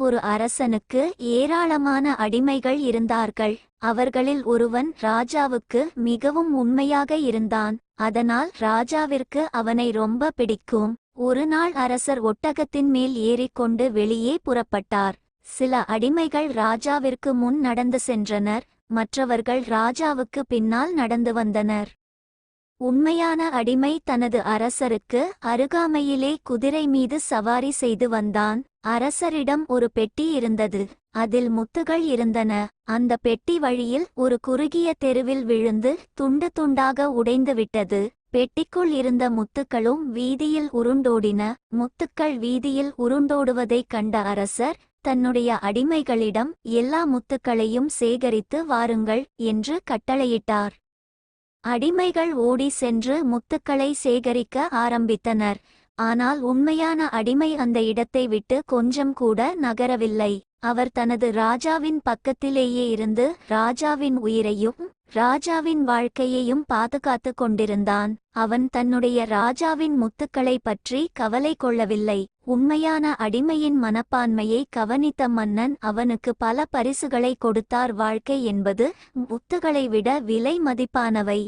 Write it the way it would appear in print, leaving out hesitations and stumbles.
ஒரு அரசனுக்கு ஏராளமான அடிமைகள் இருந்தார்கள். அவர்களில் ஒருவன் ராஜாவுக்கு மிகவும் உண்மையாக இருந்தான். அதனால் ராஜாவிற்கு அவனை ரொம்ப பிடிக்கும். ஒருநாள் அரசர் ஒட்டகத்தின் மேல் ஏறிக்கொண்டு வெளியே புறப்பட்டார். சில அடிமைகள் ராஜாவிற்கு முன் நடந்து சென்றனர். மற்றவர்கள் ராஜாவுக்கு பின்னால் நடந்து வந்தனர். உண்மையான அடிமை தனது அரசருக்கு அருகாமையிலே குதிரை மீது சவாரி செய்து வந்தான். அரசரிடம் ஒரு பெட்டி இருந்தது. அதில் முத்துகள் இருந்தன. அந்த பெட்டி வழியில் ஒரு குறுகிய தெருவில் விழுந்து துண்டு துண்டாக உடைந்துவிட்டது. பெட்டிக்குள் இருந்த முத்துக்களும் வீதியில் உருண்டோடின. முத்துக்கள் வீதியில் உருண்டோடுவதைக் கண்ட அரசர் தன்னுடைய அடிமைகளிடம் எல்லா முத்துக்களையும் சேகரித்து வாருங்கள் என்று கட்டளையிட்டார். அடிமைகள் ஓடி சென்று முத்துக்களை சேகரிக்க ஆரம்பித்தனர். ஆனால் உண்மையான அடிமை அந்த இடத்தை விட்டு கொஞ்சம் கூட நகரவில்லை. அவர் தனது ராஜாவின் பக்கத்திலேயே இருந்து ராஜாவின் உயிரையும் ராஜாவின் வாழ்க்கையையும் பாதுகாத்து கொண்டிருந்தான். அவன் தன்னுடைய ராஜாவின் முத்துக்களை பற்றி கவலை கொள்ளவில்லை. உண்மையான அடிமையின் மனப்பான்மையை கவனித்த மன்னன் அவனுக்கு பல பரிசுகளை கொடுத்தார். வாழ்க்கை என்பது முத்துகளை விட விலை மதிப்பானவை.